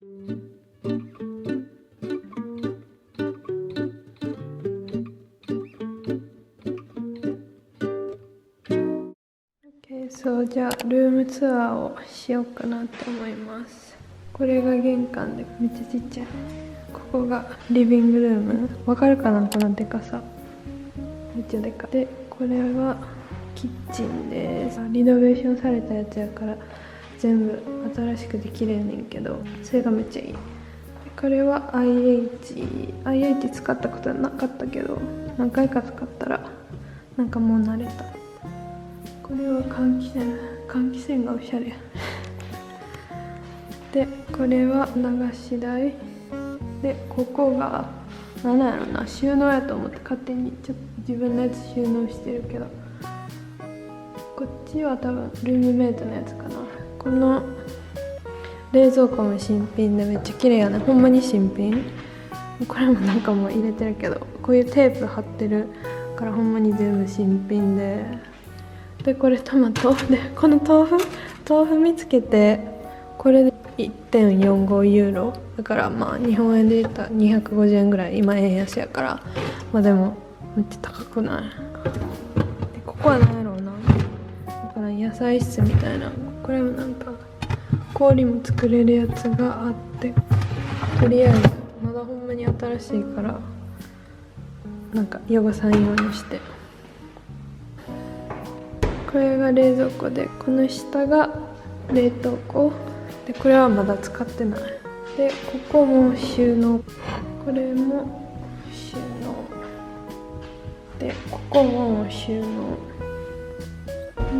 そう、じゃあルームツアーをしようかなって思います。これが玄関でめっちゃちっちゃい。ここがリビングルーム。わかるかな、このでかさ。めっちゃでかい。で、これはキッチンです。リノベーションされたやつやから全部新しくて綺麗ねんけど、それがめっちゃいい。これは IH 使ったことはなかったけど、何回か使ったらなんかもう慣れた。これは換気扇がおしゃれ。で、これは流し台で、ここが何やろな、収納やと思って勝手にちょっと自分のやつ収納してるけど、こっちは多分ルームメイトのやつかな。この冷蔵庫も新品でめっちゃ綺麗やね。ほんまに新品。これもなんかもう入れてるけど、こういうテープ貼ってるからほんまに全部新品で、これトマトで、この豆腐見つけて、これで 1.45 ユーロだから、まあ日本円で言ったら250円ぐらい。今円安やから、まあでもめっちゃ高くない？で、ここは何やろうな、だから野菜室みたいな。これもなんか氷も作れるやつがあって、とりあえずまだほんまに新しいからなんか汚さんようにして。これが冷蔵庫で、この下が冷凍庫で、これはまだ使ってない。で、ここも収納、これも収納で、ここも収納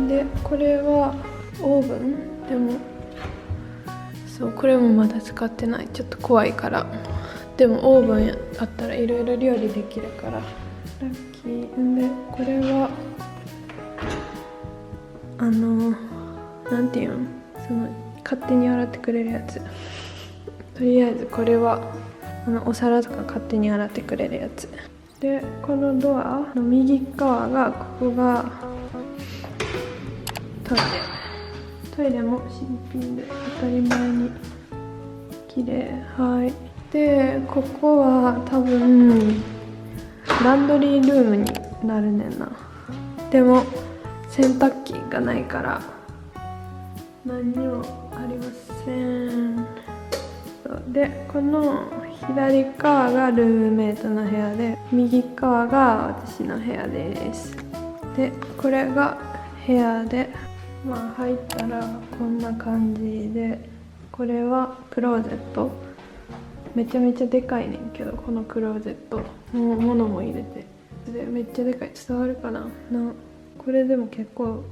で、これはオーブン。でもそう、これもまだ使ってない。ちょっと怖いから。でもオーブンあったらいろいろ料理できるからラッキー。で、これはなんていうの、その勝手に洗ってくれるやつ。とりあえずこれはお皿とか勝手に洗ってくれるやつで、このドアの右側が、ここがトイレも新品で当たり前に綺麗。はい。で、ここは多分ランドリールームになるねんな。でも洗濯機がないから何にもありません。で、この左側がルームメイトの部屋で、右側が私の部屋です。で、これが部屋で、まあ入ったらこんな感じで、これはクローゼット。めちゃめちゃでかいねんけど、このクローゼットもう物も入れてで、めっちゃでかい。伝わるかな。これでも結構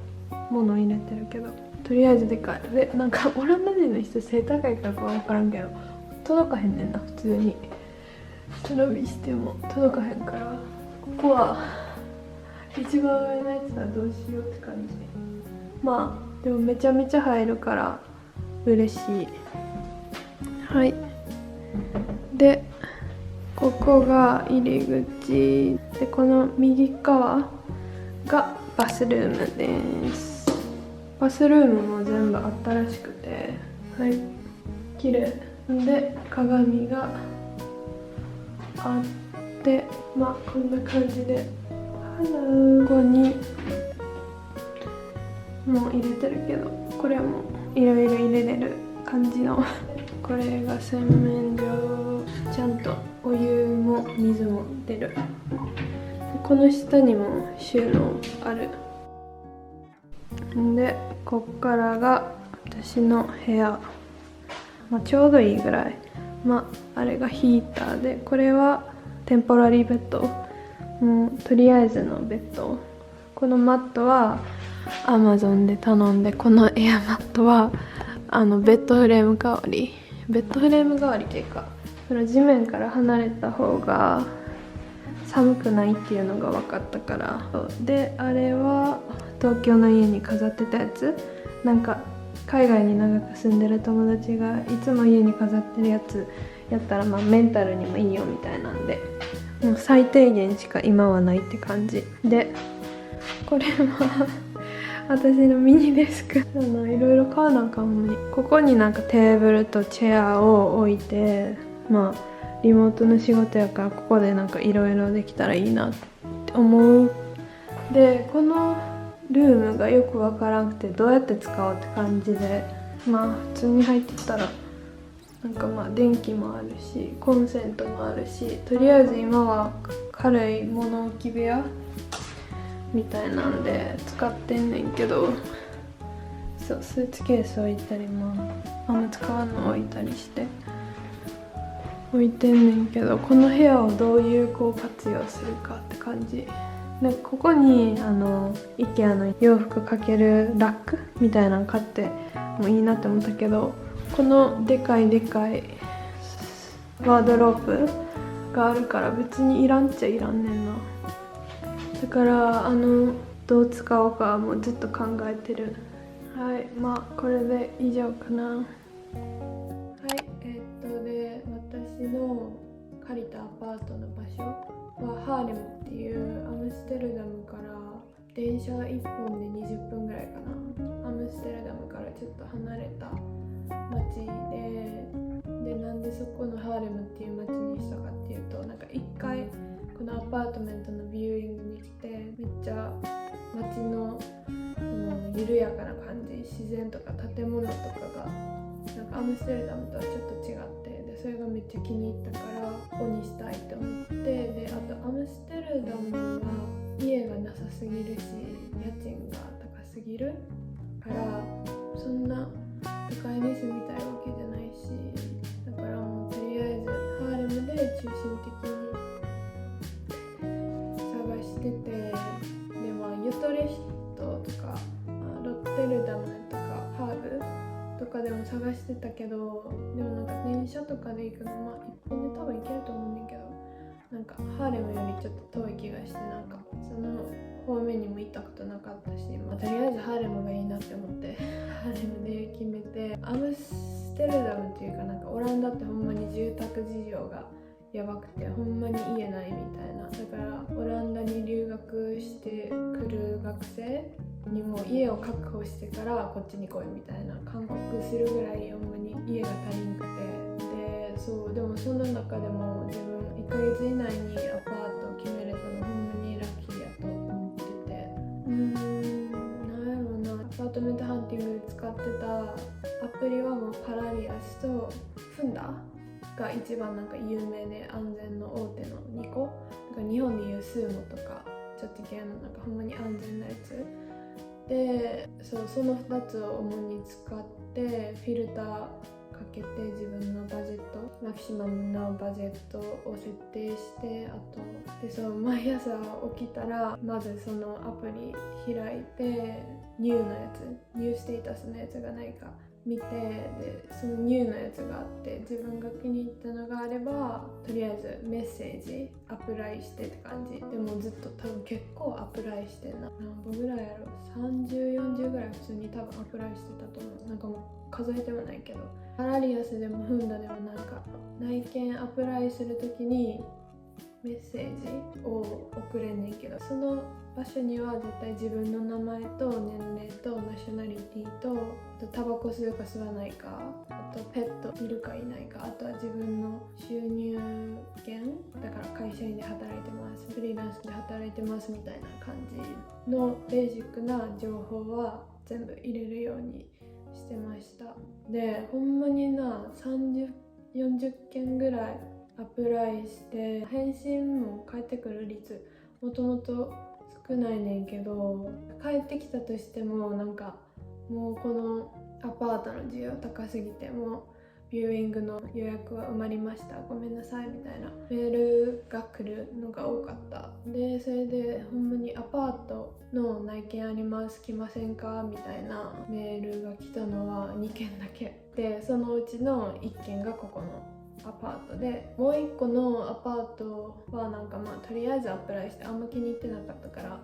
物入れてるけど、とりあえずでかい。で、なんかオランダ人の人背高いからか分からんけど届かへんねんな。普通に背伸びしても届かへんから、ここは一番上のやつはどうしようって感じ。まあでもめちゃめちゃ入るから嬉しい。はい。で、ここが入り口で、この右側がバスルームです。バスルームも全部あったらしくて、はい、綺麗で、鏡があって、まあこんな感じで、ここにもう入れてるけど、これもいろいろ入れれる感じのこれが洗面所。ちゃんとお湯も水も出る。この下にも収納ある。で、こっからが私の部屋。まあ、ちょうどいいぐらい。まあ、あれがヒーターで、これはテンポラリーベッド。もうとりあえずのベッド。このマットは Amazon で頼んで、このエアマットはベッドフレーム代わり。ベッドフレーム代わりっていうか、その地面から離れた方が寒くないっていうのが分かったから。で、あれは東京の家に飾ってたやつ。なんか海外に長く住んでる友達がいつも家に飾ってるやつやったら、まあメンタルにもいいよみたいなんで、もう最低限しか今はないって感じで、これは私のミニデスクいろいろ買わなあかんのに、ここになんかテーブルとチェアを置いて、まあリモートの仕事やからここでなんかいろいろできたらいいなって思う。でこのルームがよくわからなくてどうやって使おうって感じで、まあ普通に入ってったらなんかまあ電気もあるしコンセントもあるし、とりあえず今は軽い物置部屋みたいなんで使ってんねんけど、そうスーツケース置いたり、まああんま使わんの置いたりして置いてんねんけど、この部屋をどう有効活用するかって感じで、ここにIKEA の洋服かけるラックみたいなの買ってもいいなって思ったけど、このでかいワードロープがあるから別にいらんっちゃいらんねんな。だからどう使おうかもうずっと考えてる。はい、まあこれで以上かな。はい、で私の借りたアパートの場所はハーレムっていうアムステルダムから電車1本で20分ぐらいかな。アムステルダムからちょっと離れた町で、なんでそこのハーレムっていう町にしたかっていうと、なんか一回このアパートメントのビューイングに来て、めっちゃ街の緩やかな感じ、自然とか建物とかがなんかアムステルダムとはちょっと違って、でそれがめっちゃ気に入ったからここにしたいって思って、であとアムステルダムは家がなさすぎるし家賃が高すぎるからそんな都会に住みたいわけじゃないし、だからもうとりあえずハーレムで中心的に探してて、でまあユトレヒトとかロッテルダムとかハーグとかでも探してたけど、でもなんか電車とかで行くのまあ一本で多分行けると思うんだけど、なんかハーレムよりちょっと遠い気がして、なんかその方面にも行ったことなかったし、まあ、とりあえずハーレムがいいなって思ってハーレムで決めて、アムステルダムっていうかなんかオランダってほんまに住宅事情がやばくてほんまに家ないみたいな、だからオランダに留学してくる学生にも家を確保してからこっちに来いみたいな勧告するぐらいほんまに家が足りんくて、でそうでもその中でも自分1ヶ月以内にアパートを決めれたのほんまにラッキーやと思ってて、なんやろうな、アパートメントハンティングで使ってたアプリはもうパラリアスとフンダが一番なんか有名で安全の大手の2個、なんか日本でいうスーモとかちょっと系のなんかほんまに安全なやつで、その2つを主に使ってフィルターかけて自分のバジェットマキシマムのバジェットを設定して、あとで毎朝起きたらまずそのアプリ開いてニューのやつ、ニューステータスのやつがないか見て、でそのニューのやつがあって自分が気に入ったのがあればとりあえずメッセージアプライしてって感じで、もずっと多分結構アプライしてんな、何本ぐらいやろ、30、40ぐらい普通に多分アプライしてたと思う。なんかもう数えてもないけど、パラリアスでもフンダでもなんか内見アプライするときにメッセージを送れんねんけど、その場所には絶対自分の名前と年齢とナショナリティとタバコ吸うか吸わないか、あとペットいるかいないか、あとは自分の収入源だから会社員で働いてます、フリーランスで働いてますみたいな感じのベーシックな情報は全部入れるようにしてました。でほんまにな30、40件ぐらいアプライして返信も返ってくる率もともと少ないねんけど、帰ってきたとしてもなんかもうこのアパートの需要高すぎてもうビューイングの予約は埋まりましたごめんなさいみたいなメールが来るのが多かった。でそれでほんまにアパートの内見あります来ませんかみたいなメールが来たのは2件だけで、そのうちの1件がここのアパートで、もう1個のアパートはなんかまあとりあえずアプライしてあんま気に入ってなかったから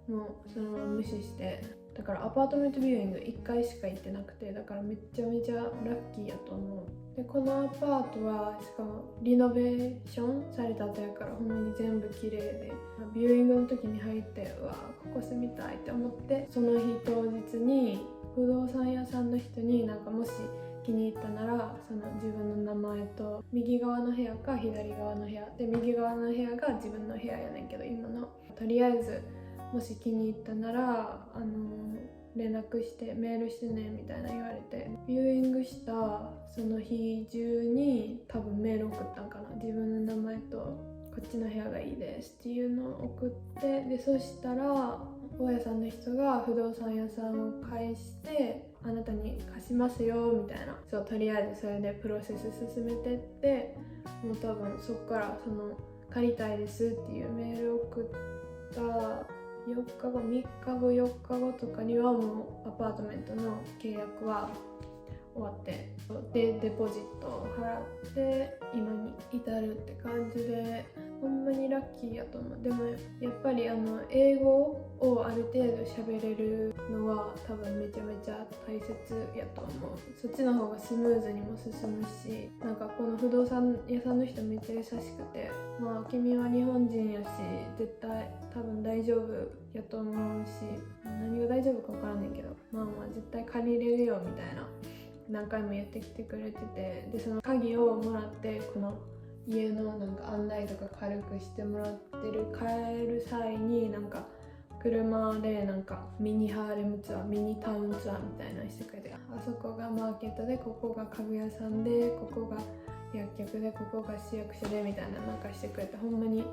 もうそのまま無視してだからアパートメントビューイング1回しか行ってなくて、だからめちゃめちゃラッキーやと思う。でこのアパートはしかもリノベーションされた後やからほんまに全部綺麗で、ビューイングの時に入ってうわここ住みたいって思って、その日当日に不動産屋さんの人になんかもし気に入ったならその自分の名前と右側の部屋か左側の部屋で、右側の部屋が自分の部屋やねんけど今の、とりあえずもし気に入ったなら連絡してメールしてねみたいな言われて、ビューイングしたその日中に多分メール送ったんかな、自分の名前とこっちの部屋がいいですっていうのを送って、でそしたら大家さんの人が不動産屋さんを介してあなたに貸しますよみたいな、そうとりあえずそれでプロセス進めてって、もう多分そっからその借りたいですっていうメールを送った4日後3日後4日後とかにはもうアパートメントの契約は終わって、でデポジットを払って今に至るって感じで、ほんまにラッキーやと思う。でもやっぱり英語をある程度喋れるのは多分めちゃめちゃ大切やと思う。そっちの方がスムーズにも進むし、なんかこの不動産屋さんの人めっちゃ優しくて、まあ君は日本人やし絶対多分大丈夫やと思うし、何が大丈夫か分からんねんけど、まあ絶対借りれるよみたいな何回も言ってきてくれてて、でその鍵をもらってこの家のなんか案内とか軽くしてもらってる、帰る際になんか車でなんかミニハーレムツアー、ミニタウンツアーみたいなのしてくれて、あそこがマーケットで、ここが家具屋さんで、ここが薬局で、ここが市役所でみたいななんかしてくれて、ほんまにいい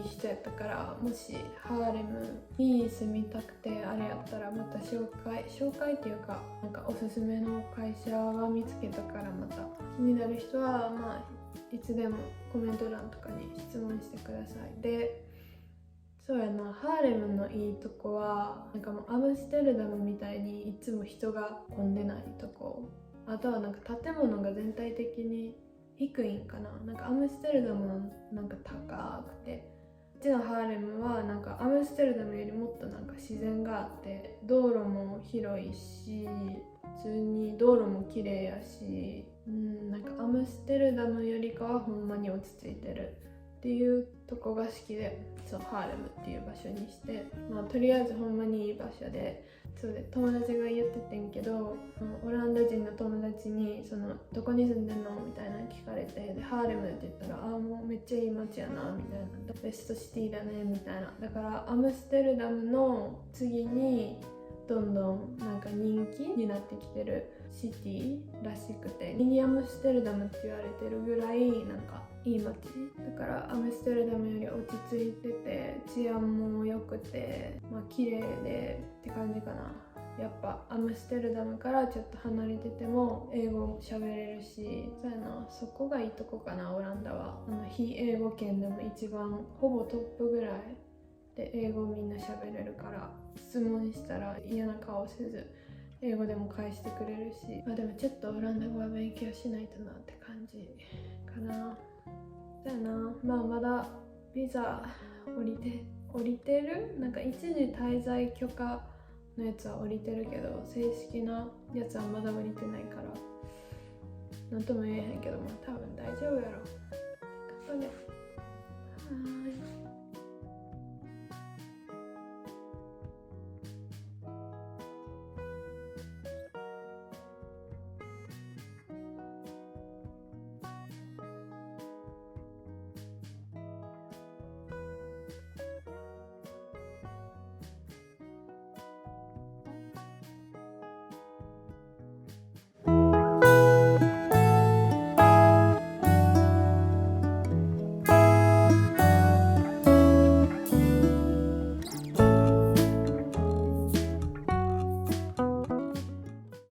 人やったから、もしハーレムに住みたくてあれやったらまた紹介っていうかなんかおすすめの会社は見つけたから、また気になる人はまあいつでもコメント欄とかに質問してください。でそうやな、ハーレムのいいとこはなんかもうアムステルダムみたいにいつも人が混んでないとこ、あとはなんか建物が全体的に低いんかな、なんかアムステルダムはなんか高くて、こっちのハーレムはなんかアムステルダムよりもっとなんか自然があって、道路も広いし普通に道路も綺麗やし、なんかアムステルダムよりかはほんまに落ち着いてるっていうとこが好きで、そうハーレムっていう場所にして、まあとりあえずほんまにいい場所で、そうで友達が言っててんけど、オランダ人の友達にそのどこに住んでんのみたいなの聞かれて、でハーレムって言ったら、もうめっちゃいい街やなみたいな、ベストシティだねみたいな、だからアムステルダムの次にどんどんなんか人気になってきてるシティらしくて、ミニアムステルダムって言われてるぐらいなんかいい街だから、アムステルダムより落ち着いてて治安も良くて、まあ綺麗でって感じかな。やっぱアムステルダムからちょっと離れてても英語も喋れるし、そうやな、そこがいいとこかな。オランダは非英語圏でも一番ほぼトップぐらいで英語みんな喋れるから、質問したら嫌な顔せず英語でも返してくれるし、でもちょっとオランダ語は勉強しないとなって感じかな。だよな、まだビザ降りてる、なんか一時滞在許可のやつは降りてるけど正式なやつはまだ降りてないからなんとも言えへんけど、多分大丈夫やろ。ってことで、はーい。